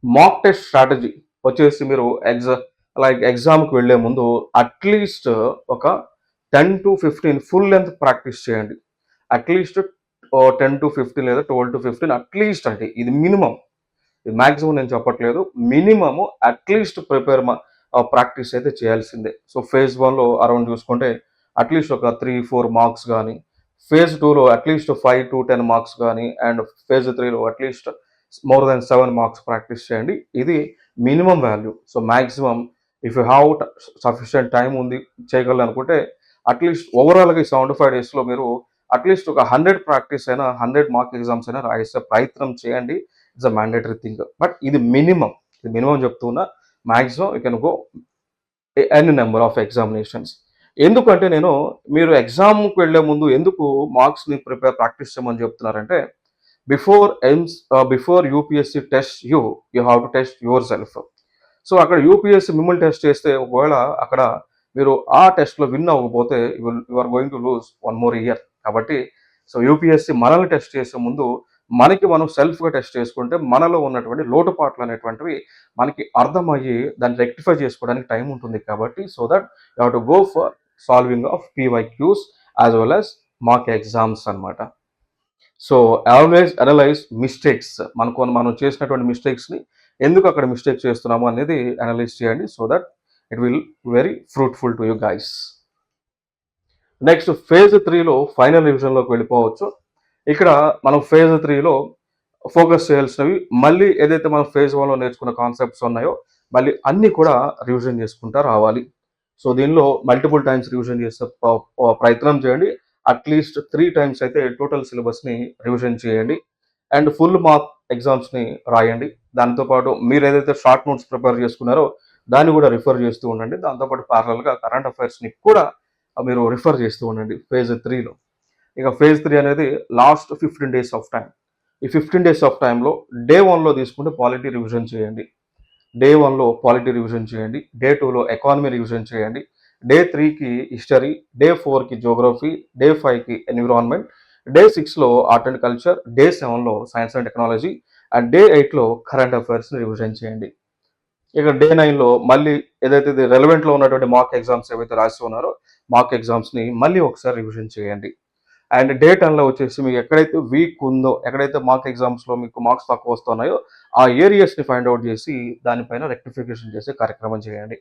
మాక్ టెస్ట్ స్ట్రాటజీ వచ్చేసి మీరు ఎగ్జామ్‌కి వెళ్ళే ముందు అట్‌లీస్ట్ ఒక 10-15 ఫుల్ లెంగ్త్ ప్రాక్టీస్ చేయండి. అట్లీస్ట్ 10-15 లేదా 12-15 అట్లీస్ట్ అండి. ఇది మినిమమ్. ఇది మాక్సిమం నేను చెప్పట్లేదు. మినిమమ్ అట్లీస్ట్ ప్రాక్టీస్ అయితే చేయాల్సిందే. సో ఫేజ్ 1లో అరౌండ్ చూసుకుంటే అట్లీస్ట్ ఒక 3-4 మార్క్స్ గానీ, ఫేజ్ 2లో అట్లీస్ట్ 5-10 మార్క్స్ గానీ, అండ్ ఫేజ్ 3లో at least more than 7 marks practice చేయండి. ఇది minimum value. So maximum if you have sufficient time ఉంది చేయగలనుకుంటే అట్లీస్ట్ ఓవరాల్‌గా ఈ 75 డేస్‌లో మీరు అట్లీస్ట్ ఒక 100 ప్రాక్టీస్ అయినా, 100 మార్క్ ఎగ్జామ్స్ అయినా రాసే ప్రయత్నం చేయండి. It's a mandatory thing. But ఇది మినిమమ్. ఇది మినిమమ్ చెప్తున్నా. Maximum you can go any number of examinations. ఎందుకంటే మీరు ఎగ్జామ్‌కి వెళ్ళే ముందు ఎందుకు మార్క్స్‌ని ప్రాక్టీస్ చేయమని చెప్తున్నారంటే before UPSC test you have to test yourself. So అక్కడ యూపీఎస్సీ మిమ్మల్ని టెస్ట్ చేస్తే ఒకవేళ అక్కడ మీరు ఆ టెస్ట్‌లో విన్ అవ్వకపోతే you are going to lose 1 more year. కాబట్టి సో యూపీఎస్సీ మనల్ని టెస్ట్ చేసే ముందు మనకి మనం సెల్ఫ్‌గా టెస్ట్ చేసుకుంటే మనలో ఉన్నటువంటి లోటుపాట్లు అనేటువంటివి మనకి అర్థమయ్యి దాన్ని రెక్టిఫై చేసుకోవడానికి టైం ఉంటుంది కాబట్టి so that you have to go for solving of PYQs as well as mock exams అన్నమాట. So always analyse mistakes. మనం చేసినటువంటి మిస్టేక్స్‌ని ఎందుకు అక్కడ మిస్టేక్ చేస్తున్నాము అనేది అనలైజ్ చేయండి. So that it will very fruitful to you guys. Next phase 3లో final రివిజన్‌లోకి వెళ్ళిపోవచ్చు. ఇక్కడ మనం ఫేజ్ 3లో ఫోకస్ చేయాల్సినవి మళ్ళీ ఏదైతే మనం ఫేజ్ 1లో నేర్చుకున్న కాన్సెప్ట్స్ ఉన్నాయో మళ్ళీ అన్నీ కూడా రివిజన్ చేసుకుంటా రావాలి. సో దీనిలో మల్టిపుల్ టైమ్స్ రివిజన్ చేసే ప్రయత్నం చేయండి. అట్లీస్ట్ 3 టైమ్స్ అయితే టోటల్ సిలబస్‌ని రివిజన్ చేయండి. అండ్ ఫుల్ మార్క్ ఎగ్జామ్స్‌ని రాయండి. దాంతోపాటు మీరు ఏదైతే షార్ట్ నోట్స్ ప్రిపేర్ చేసుకున్నారో దాన్ని కూడా రిఫర్ చేస్తూ ఉండండి. దాంతోపాటు ప్యారలల్‌గా కరెంట్ అఫైర్స్‌ని కూడా మీరు రిఫర్ చేస్తూ ఉండండి ఫేజ్ 3లో. ఇక ఫేజ్ 3 అనేది లాస్ట్ 15 డేస్ ఆఫ్ టైం. ఈ 15 డేస్ ఆఫ్ టైంలో డే 1లో తీసుకుంటే పాలిటీ రివిజన్ చేయండి. డే 1లో పాలిటీ రివిజన్ చేయండి. డే 2లో ఎకానమీ రివిజన్ చేయండి. డే 3కి హిస్టరీ, డే 4కి జియోగ్రఫీ, డే 5కి ఎన్విరాన్మెంట్, డే 6లో ఆర్ట్ అండ్ కల్చర్, డే 7లో science and technology, and day 8లో కరెంట్ అఫైర్స్ని రివిజన్ చేయండి. ఇక డే 9లో మళ్ళీ ఏదైతే ఇది రెలవెంట్లో ఉన్నటువంటి మాక్ ఎగ్జామ్స్ ఏవైతే రాసి ఉన్నారో మాక్ ఎగ్జామ్స్ని మళ్ళీ ఒకసారి రివిజన్ చేయండి. అండ్ డే 10లో వచ్చేసి మీకు ఎక్కడైతే వీక్ ఉందో, ఎక్కడైతే మాక్ ఎగ్జామ్స్లో మీకు మార్క్స్ తక్కువ వస్తున్నాయో ఆ ఏరియాస్ని ఫైండ్ అవుట్ చేసి దానిపైన రెక్టిఫికేషన్ చేసే కార్యక్రమం చేయండి.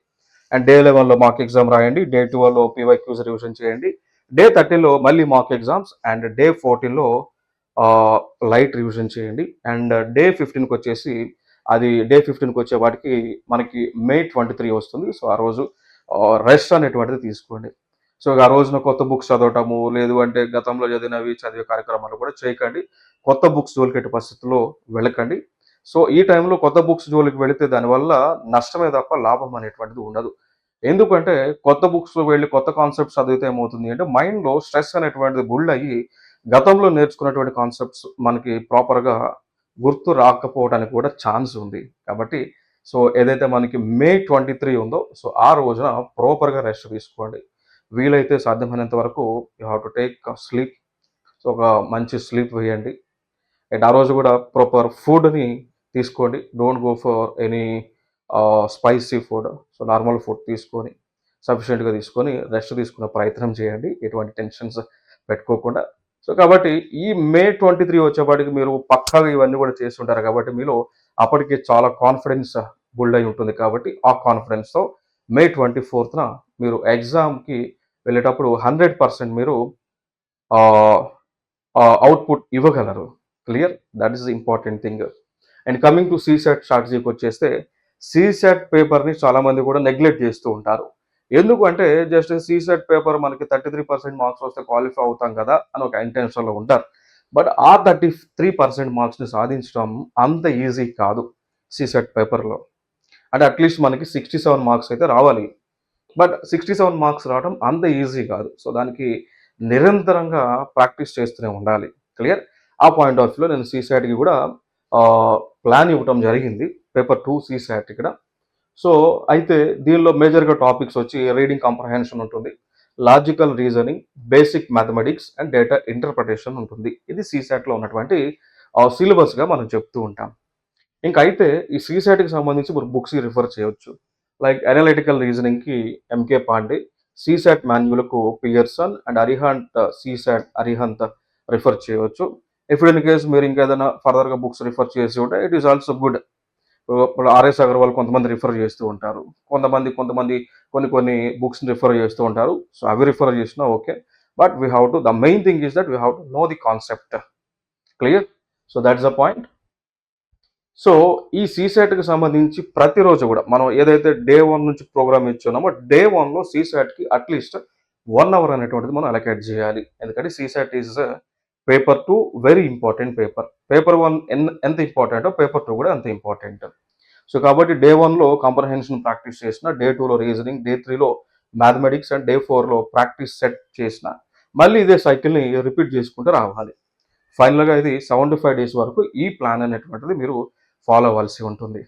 అండ్ డే 11లో మాక్ ఎగ్జామ్ రాయండి. డే 12లో పీవైక్యూస్ రివిజన్ చేయండి. డే 13లో మళ్ళీ మాక్ ఎగ్జామ్స్ అండ్ డే 14లో లైట్ రివిజన్ చేయండి. అండ్ డే 15కి వచ్చేసి డే 15కి వచ్చే వాటికి మనకి మే 23 వస్తుంది. సో ఆ రోజు రెస్ట్ అనేటువంటిది తీసుకోండి. సో ఆ రోజున కొత్త బుక్స్ చదవటము, లేదు అంటే గతంలో చదివినవి చదివే కార్యక్రమాలు కూడా చేయకండి. కొత్త బుక్స్ జోలికెట్టే పరిస్థితుల్లో వెళ్ళకండి. సో ఈ టైంలో కొత్త బుక్స్ జోలికి వెళితే దానివల్ల నష్టమే తప్ప లాభం అనేటువంటిది ఉండదు. ఎందుకంటే కొత్త బుక్స్‌లో వెళ్ళి కొత్త కాన్సెప్ట్స్ చదివితే ఏమవుతుంది అంటే మైండ్‌లో స్ట్రెస్ అనేటువంటిది బిల్డ్ అయ్యి గతంలో నేర్చుకున్నటువంటి కాన్సెప్ట్స్ మనకి ప్రాపర్‌గా గుర్తు రాకపోవడానికి కూడా ఛాన్స్ ఉంది. కాబట్టి సో ఏదైతే మనకి మే 23 ఉందో సో ఆ రోజున ప్రాపర్‌గా రెస్ట్ తీసుకోండి. వీలైతే సాధ్యమైనంత వరకు you have to take sleep. So ఒక మంచి స్లీప్ వేయండి. అండ్ ఆ రోజు కూడా ప్రాపర్ ఫుడ్‌ని తీసుకోండి. Don't go for any spicy food. So normal food తీసుకొని సఫిషియెంట్‌గా తీసుకొని రెస్ట్ తీసుకునే ప్రయత్నం చేయండి. ఎటువంటి టెన్షన్స్ పెట్టుకోకుండా. సో కాబట్టి ఈ మే 23 వచ్చేపాటికి మీరు పక్కాగా ఇవన్నీ కూడా చేస్తుంటారు కాబట్టి మీలో అప్పటికి చాలా కాన్ఫిడెన్స్ బిల్డ్ అయి ఉంటుంది కాబట్టి ఆ కాన్ఫిడెన్స్‌తో మే 24న మీరు ఎగ్జామ్‌కి వెళ్ళేటప్పుడు 100% మీరు ఆహ్, అవుట్‌పుట్ ఇవ్వగలరు. Clear? That is the important thing. And coming to CSAT స్ట్రాటజీకి వచ్చేస్తే సీసాట్ పేపర్‌ని చాలామంది కూడా నెగ్లెక్ట్ చేస్తూ ఉంటారు. ఎందుకు అంటే జస్ట్ సీసాట్ పేపర్ మనకి 33% మార్క్స్ వస్తే క్వాలిఫై అవుతాం కదా అని ఒక ఇంటెన్షన్‌లో ఉంటారు. బట్ ఆ 33% మార్క్స్‌ని సాధించడం అంత ఈజీ కాదు సీసాట్ పేపర్‌లో. అంటే అట్‌లీస్ట్ మనకి 67 మార్క్స్ అయితే రావాలి. బట్ 67 మార్క్స్ రావడం అంత ఈజీ కాదు. సో దానికి నిరంతరంగా ప్రాక్టీస్ చేస్తూనే ఉండాలి. క్లియర్? ఆ పాయింట్ ఆఫ్ వ్యూలో నేను సీసాట్‌కి కూడా ప్లాన్ ఇవ్వటం జరిగింది. పేపర్ 2 సీసాట్ ఇక్కడ. సో అయితే దీనిలో మేజర్‌గా టాపిక్స్ వచ్చి రీడింగ్ కాంప్రహెన్షన్ ఉంటుంది. Logical reasoning, basic mathematics and data interpretation ఉంటుంది. ఇది సీసాట్‌లో ఉన్నటువంటి సిలబస్‌గా మనం చెప్తూ ఉంటాం. ఇంక అయితే ఈ సీసాట్‌కి సంబంధించి మీరు బుక్స్‌కి రిఫర్ చేయొచ్చు. లైక్ అనలిటికల్ రీజనింగ్‌కి 'ఎంకే పాండే', సీసాట్ మాన్యువల్‌కు 'పియర్సన్' అండ్ అరిహంత్ రిఫర్ చేయవచ్చు. ఇఫ్ ఇన్ కేస్ మీరు ఇంకేదైనా ఫర్దర్‌గా బుక్స్ రిఫర్ చేసి ఉంటే ఇట్ ఈస్ ఆల్సో గుడ్. ఇప్పుడు 'ఆర్ఎస్ అగర్వాల్' కొంతమంది రిఫర్ చేస్తూ ఉంటారు. కొంతమంది కొన్ని బుక్స్‌ని రిఫర్ చేస్తూ ఉంటారు. సో, అవి రిఫర్ చేసినా okay. But we have to the main thing is that we have to know the concept. Clear? So, that's the point. So, ఈ సీసాట్‌కి సంబంధించి ప్రతిరోజు గూడా మనం ఏదైతే డే 1 నుంచి ప్రోగ్రామ్ ఇచ్చున్నామో డే 1లో సీసాట్‌కి అట్‌లీస్ట్ 1 అవర్ అనేటువంటిది మనం అలొకేట్ జేయాలి. ఎందుకంటే CSAT is paper 2 very important paper. Paper 1 ఎంత ఇంపార్టెంటో పేపర్ 2 గూడా అంతే ఇంపార్టెంట్. సో, కాబట్టి డే 1లో కాంప్రహెన్షన్ ప్రాక్టీస్ చేసిన, డే 2లో రీజనింగ్, డే 3లో మ్యాథమెటిక్స్ అండ్ డే 4లో ప్రాక్టీస్ సెట్ చేసిన, మళ్ళీ ఇదే సైకిల్‌ని రిపీట్ చేసుకుంటూ రావాలి. ఫైనల్‌గా ఇది 75 డేస్ వరకు ఈ ప్లాన్ అనేటువంటిది మీరు ఫాలో అవ్వాల్సి ఉంటుంది.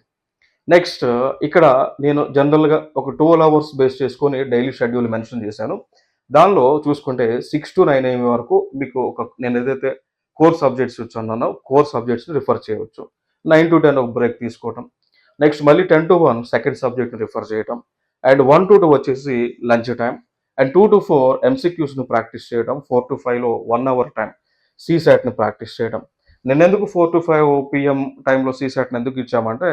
నెక్స్ట్ ఇక్కడ నేను జనరల్‌గా ఒక 12 అవర్స్ బేస్ చేసుకొని డైలీ షెడ్యూల్ మెన్షన్ చేశాను. దానిలో చూసుకుంటే 6-9 AM వరకు మీకు నేను ఏదైతే కోర్ సబ్జెక్ట్స్ ఇచ్చున్నానో కోర్ సబ్జెక్ట్స్‌ని రిఫర్ చేయవచ్చు. 9-10 ఒక బ్రేక్ తీసుకోవటం. నెక్స్ట్ మళ్ళీ 10-1 సెకండ్ సబ్జెక్ట్‌ని రిఫర్ చేయటం. అండ్ 1-2 వచ్చేసి లంచ్ టైమ్. అండ్ 2-4 ఎంసీక్యూస్‌ని ప్రాక్టీస్ చేయడం. 4-5లో 1 అవర్ టైం సీసాట్‌ని ప్రాక్టీస్ చేయడం. నేనెందుకు 4-5 పీఎం టైంలో సీసాట్‌ని ఎందుకు ఇచ్చామంటే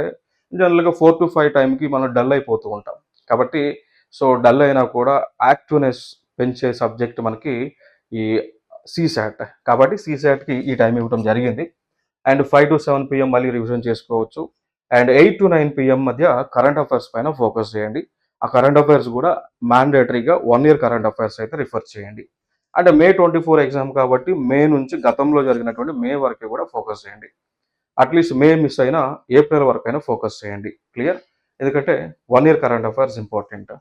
జనరల్‌గా 4-5 టైంకి మనం డల్ అయిపోతూ ఉంటాం. కాబట్టి సో, డల్ అయినా కూడా యాక్టివ్‌నెస్ పెంచే సబ్జెక్ట్ మనకి ఈ సీసాట్. కాబట్టి సీసాట్‌కి ఈ టైం ఇవ్వడం జరిగింది. అండ్ 5-7 పీఎం మళ్ళీ రివిజన్ చేసుకోవచ్చు. అండ్ 8-9 పీఎం మధ్య కరెంట్ అఫైర్స్ పైన ఫోకస్ చేయండి. ఆ కరెంట్ అఫైర్స్ కూడా మ్యాండేటరీగా 1 ఇయర్ కరెంట్ అఫైర్స్ అయితే రిఫర్ చేయండి. అంటే మే 24 ఎగ్జామ్ కాబట్టి మే నుంచి గతంలో జరిగినటువంటి మే వరకు కూడా ఫోకస్ చేయండి. అట్లీస్ట్ మే మిస్ అయినా ఏప్రిల్ వరకైనా ఫోకస్ చేయండి. క్లియర్? ఎందుకంటే 1 ఇయర్ కరెంట్ అఫైర్స్ ఇంపార్టెంట్.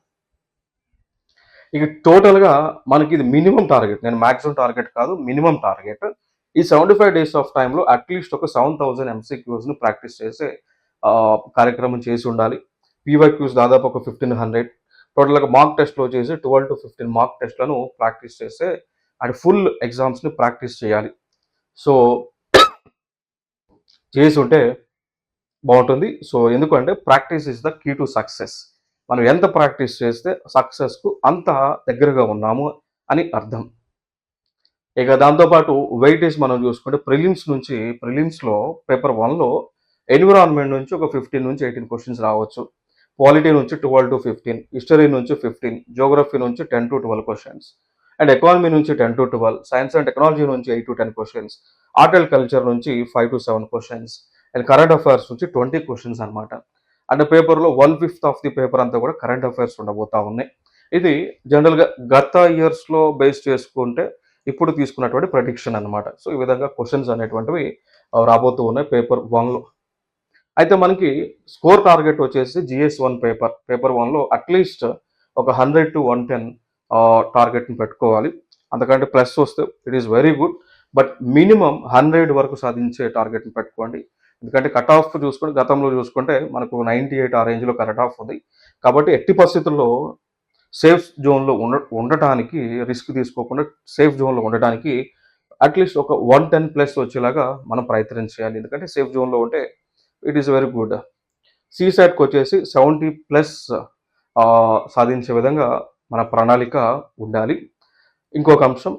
ఇక టోటల్‌గా మనకి ఇది మినిమమ్ టార్గెట్. నేను మాక్సిమం టార్గెట్ కాదు. Minimum target. ఈ 75 డేస్ ఆఫ్ టైమ్‌లో అట్‌లీస్ట్ ఒక 7000 ఎంసీక్యూస్‌ని ప్రాక్టీస్ చేసే కార్యక్రమం చేసి ఉండాలి. పీవైక్యూస్ దాదాపు ఒక 1500 టోటల్‌గా మాక్ టెస్ట్‌లు వచ్చేసి 12-15 మాక్ టెస్ట్‌లను ప్రాక్టీస్ చేస్తే అండ్ ఫుల్ ఎగ్జామ్స్‌ని ప్రాక్టీస్ చేయాలి. సో, చేసుంటే బావుంటుంది. సో, ఎందుకంటే practice is the key to success. మనం ఎంత ప్రాక్టీస్ చేస్తే సక్సెస్‌కు అంత దగ్గరగా ఉన్నాము అని అర్థం. ఇక దాంతో పాటు వెయిటేజ్ మనం చూసుకుంటే ప్రిలిమ్స్‌లో పేపర్ 1లో ఎన్విరాన్మెంట్ నుంచి ఒక 15-18 క్వెషన్స్ రావచ్చు. పాలిటీ నుంచి 12-15, హిస్టరీ నుంచి 15, జియోగ్రఫీ నుంచి 10-12 క్వెషన్స్. అండ్ ఎకానమీ నుంచి 10-12, సైన్స్ అండ్ టెక్నాలజీ నుంచి 8-10 క్వెషన్స్, ఆర్ట్ అండ్ కల్చర్ నుంచి 5-7 క్వెషన్స్, అండ్ కరెంట్ అఫైర్స్ నుంచి 20 క్వెషన్స్ అనమాట. అంటే పేపర్‌లో 1/5 ఆఫ్ ది పేపర్ అంతా కూడా కరెంట్ అఫైర్స్ ఉండబోతా ఉన్నాయి. ఇది జనరల్‌గా గత ఇయర్స్‌లో బేస్ చేసుకుంటే ఇప్పుడు తీసుకున్నటువంటి ప్రెడిక్షన్ అనమాట. సో, ఈ విధంగా క్వెషన్స్ అనేటువంటివి రాబోతూ ఉన్నాయి పేపర్ 1లో. అయితే మనకి స్కోర్ టార్గెట్ వచ్చేసి జీఎస్ 1 పేపర్ 1లో అట్‌లీస్ట్ ఒక 100-110 టార్గెట్‌ని పెట్టుకోవాలి. అంతకంటే ప్లస్ వస్తే it is very good. But minimum 100 వరకు సాధించే టార్గెట్‌ని పెట్టుకోండి. ఎందుకంటే కట్ ఆఫ్ చూసుకుంటే గతంలో చూసుకుంటే మనకు 98 ఆ రేంజ్‌లో కట్ ఆఫ్ ఉంది. కాబట్టి ఎట్టి పరిస్థితుల్లో సేఫ్ జోన్‌లో ఉండటానికి రిస్క్ తీసుకోకుండా సేఫ్ జోన్‌లో ఉండటానికి అట్‌లీస్ట్ ఒక 110 ప్లస్ వచ్చేలాగా మనం ప్రయత్నం చేయాలి. ఎందుకంటే సేఫ్ జోన్‌లో ఉంటే ఇట్ ఈస్ వెరీ గుడ్. సీసాట్‌కొచ్చేసి 70 ప్లస్ సాధించే విధంగా మన ప్రణాళిక ఉండాలి. ఇంకొక అంశం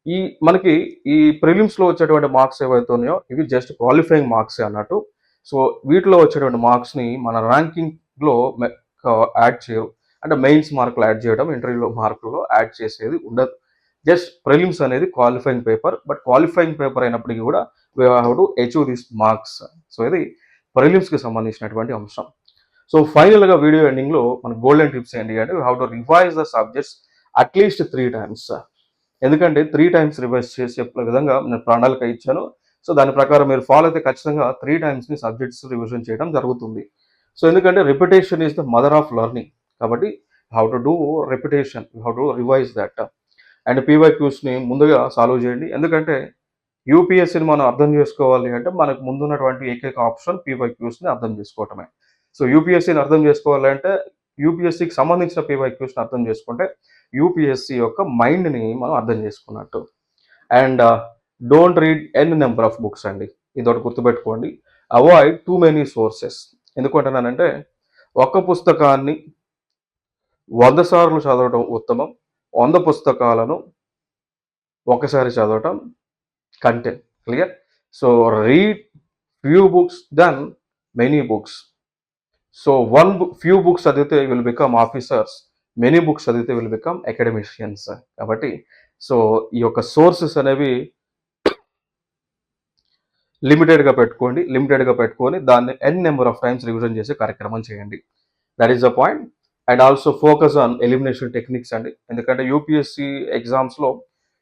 ఈ మనకి ఈ ప్రిలిమ్స్‌లో వచ్చేటువంటి మార్క్స్ ఏవైతే ఉన్నాయో ఇవి జస్ట్ క్వాలిఫైయింగ్ మార్క్సే అన్నట్టు. సో, వీటిలో వచ్చేటువంటి మార్క్స్‌ని మన ర్యాంకింగ్‌లో యాడ్ చేయరు. అంటే మెయిన్స్ మార్కులు యాడ్ చేయడం, ఇంటర్వ్యూలో మార్కుల్లో యాడ్ చేసేది ఉండదు. జస్ట్ ప్రిలిమ్స్ అనేది qualifying paper. But qualifying paper అయినప్పటికీ కూడా we have to achieve these marks. So, ఇది ప్రిలిమ్స్‌కి సంబంధించినటువంటి అంశం. సో, ఫైనల్‌గా వీడియో ఎండింగ్‌లో మన గోల్డెన్ టిప్స్ ఏంటి అంటే we have to revise the subjects at least 3 times. ఎందుకంటే 3 టైమ్స్ రివైజ్ చేసే విధంగా నేను ప్రణాళిక ఇచ్చాను. సో, దాని ప్రకారం మీరు ఫాలో అయితే ఖచ్చితంగా 3 టైమ్స్‌ని సబ్జెక్ట్స్ రివిజన్ చేయడం జరుగుతుంది. సో, ఎందుకంటే repetition is the mother of learning. కాబట్టి how to do repetition, how to revise that. And పీవైక్యూస్‌ని ముందుగా సాల్వ్ చేయండి. ఎందుకంటే యూపీఎస్సీని మనం అర్థం చేసుకోవాలి అంటే మనకు ముందున్నటువంటి ఏకైక ఆప్షన్ పీవైక్యూస్‌ని అర్థం చేసుకోవటమే. సో, యూపీఎస్సీని అర్థం చేసుకోవాలంటే యూపీఎస్సీకి సంబంధించిన పీవైక్యూస్‌ని అర్థం చేసుకుంటే యూపీఎస్సీ యొక్క మైండ్‌ని మనం అర్థం చేసుకున్నట్టు. And don't read N number of books అండి. ఇదొకటి గుర్తుపెట్టుకోండి. Avoid too many sources. ఎందుకు అంటున్నానంటే ఒక్క పుస్తకాన్ని 100 సార్లు చదవడం ఉత్తమం. 100 పుస్తకాలను ఒకసారి చదవటం content. Clear? So read few books than many books. So few books చదివితే will become officers, many books చదివితే will become academicians. కాబట్టి సో ఈ యొక్క సోర్సెస్ అనేవి లిమిటెడ్గా పెట్టుకొని దాన్ని నెంబర్ ఆఫ్ టైమ్స్ రివిజన్ చేసే కార్యక్రమం చేయండి. That is the point. And also focus on elimination techniques అండి. ఎందుకంటే యూపీఎస్సి ఎగ్జామ్స్లో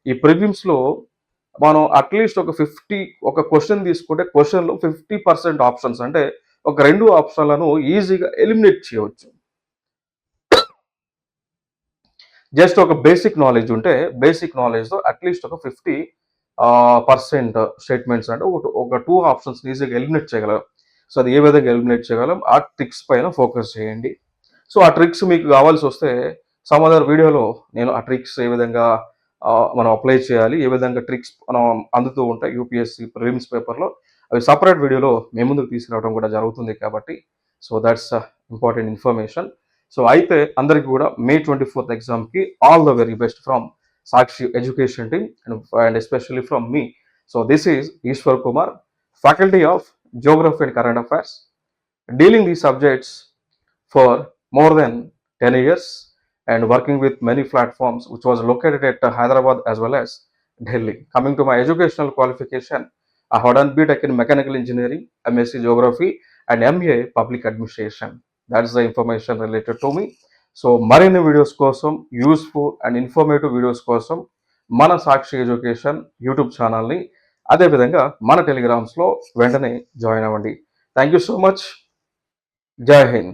ఈ ప్రిలిమ్స్లో మనం అట్లీస్ట్ ఒక క్వశ్చన్ తీసుకుంటే క్వశ్చన్లో 50% ఆప్షన్స్, అంటే ఒక 2 ఆప్షన్లను ఈజీగా ఎలిమినేట్ చేయవచ్చు. జస్ట్ ఒక బేసిక్ నాలెడ్జ్ ఉంటే బేసిక్ నాలెడ్జ్తో అట్లీస్ట్ ఒక 50% స్టేట్మెంట్స్ అంటే ఒక 2 ఆప్షన్స్ ఈజీగా ఎలిమినేట్ చేయగలం. సో అది ఏ విధంగా ఎలిమినేట్ చేయగలం, ఆ ట్రిక్స్ పైన ఫోకస్ చేయండి. సో ఆ ట్రిక్స్ మీకు కావాల్సి వస్తే సమ్ అదర్ వీడియోలో నేను ఆ ట్రిక్స్ ఏ విధంగా మనం అప్లై చేయాలి, ఏ విధంగా ట్రిక్స్ మనం అందుతూ ఉంటాయి యూపీఎస్సి ప్రిలిమ్స్ పేపర్లో, అవి సపరేట్ వీడియోలో మేము ముందుకు తీసుకురావడం కూడా జరుగుతుంది. కాబట్టి so that's important information. So అయితే అందరికీ కూడా May 24th ఎగ్జామ్కి all the very best from Sakshi Education team and especially from me. So this is Ishwar Kumar, Faculty of Geography and Current Affairs, dealing these subjects for more than 10 years and working with many platforms which was located at Hyderabad as well as Delhi. Coming to my educational qualification, I have done BTech in Mechanical Engineering, MSc Geography and MA Public Administration. That's the information related to me. So మరిన్ని videos కోసం, useful and informative videos కోసం మన సాక్షి education YouTube ఛానల్ని, అదేవిధంగా మన టెలిగ్రామ్స్లో వెంటనే join అవ్వండి. Thank you so much. జై హింద్.